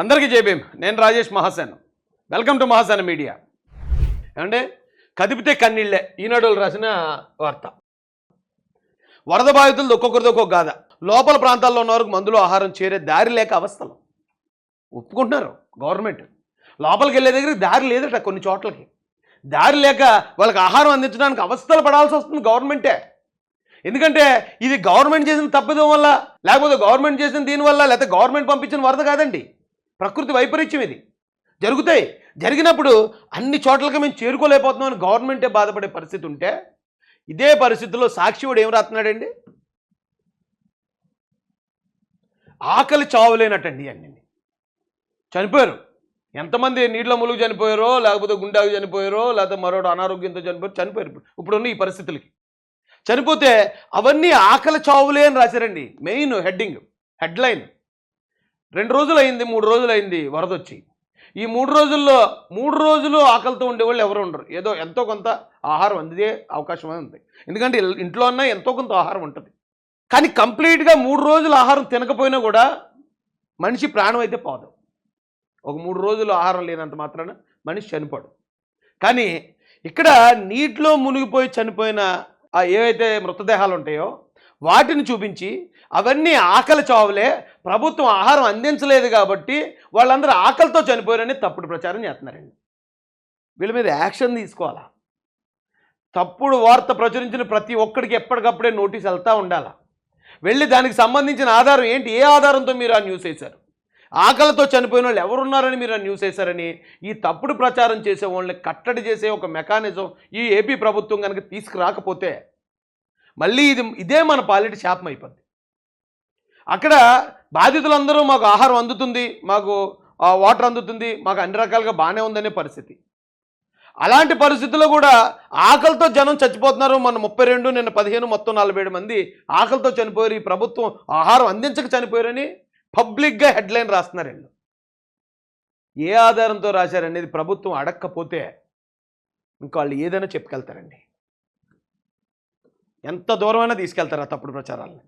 అందరికీ జై భీమ్. నేను Rajesh Mahasen. Welcome to Mahasen media. అంటే కదిపితే కన్నీళ్లే ఈనాడు రాసిన వార్త. వరద బాధితులు ఒక్కొక్కరితో ఒక్కొక్క గాథ. లోపల ప్రాంతాల్లో ఉన్న వరకు మందులు ఆహారం చేరే దారి లేక అవస్థలు ఒప్పుకుంటున్నారు గవర్నమెంట్. లోపలికి వెళ్ళే దగ్గరికి దారి లేదట, కొన్ని చోట్లకి దారి లేక వాళ్ళకి ఆహారం అందించడానికి అవస్థలు పడాల్సి వస్తుంది గవర్నమెంటే. ఎందుకంటే ఇది గవర్నమెంట్ చేసిన తప్పిదం వల్ల, లేకపోతే గవర్నమెంట్ చేసిన దీనివల్ల, లేకపోతే గవర్నమెంట్ పంపించిన వరద కాదండి, ప్రకృతి వైపరీత్యం ఇది. జరుగుతాయి. జరిగినప్పుడు అన్ని చోట్లకి మేము చేరుకోలేకపోతున్నాం అని గవర్నమెంటే బాధపడే పరిస్థితి ఉంటే, ఇదే పరిస్థితుల్లో సాక్షివాడు ఏం రాస్తున్నాడండి? ఆకలి చావులేనట్టండి అన్ని చనిపోయారు. ఎంతమంది నీటిలో ములుగు చనిపోయారో, లేకపోతే గుండాకు చనిపోయారో, లేకపోతే మరొకటి అనారోగ్యంతో చనిపోయారు. ఇప్పుడున్న ఈ పరిస్థితులకి చనిపోతే అవన్నీ ఆకలి చావులే అని రాశారండి. Main headline. 2 రోజులు అయింది, 3 రోజులు అయింది వరద వచ్చి. ఈ 3 రోజులు ఆకలితో ఉండేవాళ్ళు ఎవరు ఉండరు. ఏదో ఎంతో కొంత ఆహారం అందే అవకాశం ఉంది. ఎందుకంటే ఇంట్లో అన్నా ఎంతో కొంత ఆహారం ఉంటుంది. కానీ కంప్లీట్గా 3 రోజులు ఆహారం తినకపోయినా కూడా మనిషి ప్రాణం అయితే పోదు. ఒక 3 రోజులు ఆహారం లేనంత మాత్రాన మనిషి చనిపోడు. కానీ ఇక్కడ నీటిలో మునిగిపోయి చనిపోయిన ఏవైతే మృతదేహాలు ఉంటాయో వాటిని చూపించి అవన్నీ ఆకలి చావులే, ప్రభుత్వం ఆహారం అందించలేదు కాబట్టి వాళ్ళందరూ ఆకలితో చనిపోయారని తప్పుడు ప్రచారం చేస్తున్నారండి. వీళ్ళ మీద యాక్షన్ తీసుకోవాలా. తప్పుడు వార్త ప్రచురించిన ప్రతి ఒక్కడికి ఎప్పటికప్పుడే నోటీస్ వెళ్తూ ఉండాలా. వెళ్ళి దానికి సంబంధించిన ఆధారం ఏంటి, ఏ ఆధారంతో మీరు ఆ న్యూస్ వేశారు, ఆకలితో చనిపోయిన వాళ్ళు ఎవరున్నారని మీరు ఆ న్యూస్ వేశారని ఈ తప్పుడు ప్రచారం చేసే వాళ్ళని కట్టడి చేసే ఒక మెకానిజం ఈ ఏపీ ప్రభుత్వం కనుక తీసుకురాకపోతే మళ్ళీ ఇదే మన పాలిటి శాపం అయిపోద్ది. అక్కడ బాధితులందరూ మాకు ఆహారం అందుతుంది, మాకు వాటర్ అందుతుంది, మాకు అన్ని రకాలుగా బాగానే ఉందనే పరిస్థితి. అలాంటి పరిస్థితుల్లో కూడా ఆకలితో జనం చచ్చిపోతున్నారు. మన 32, నిన్న 15, మొత్తం 47 మంది ఆకలితో చనిపోయారు. ఈ ప్రభుత్వం ఆహారం అందించక చనిపోయారని పబ్లిక్గా హెడ్లైన్ రాస్తున్నారండి. ఏ ఆధారంతో రాశారనేది ప్రభుత్వం అడక్కపోతే ఇంకా వాళ్ళు ఏదైనా చెప్పుకెళ్తారండి. ఎంత దూరమైనా తీసుకెళ్తారు ఆ తప్పుడు ప్రచారాలను.